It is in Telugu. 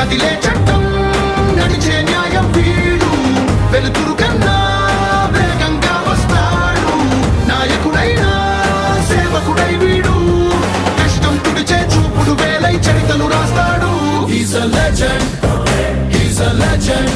కదిలే చట్టం నడిచే న్యాయం వీడు వెలుతురు కన్నా వేగంగా వస్తాడు నాయకుడైనా సేవకుడై వీడు కష్టం తుడిచే చూపుడు వేలై చరితలు రాస్తాడు. He's a legend, he's a legend.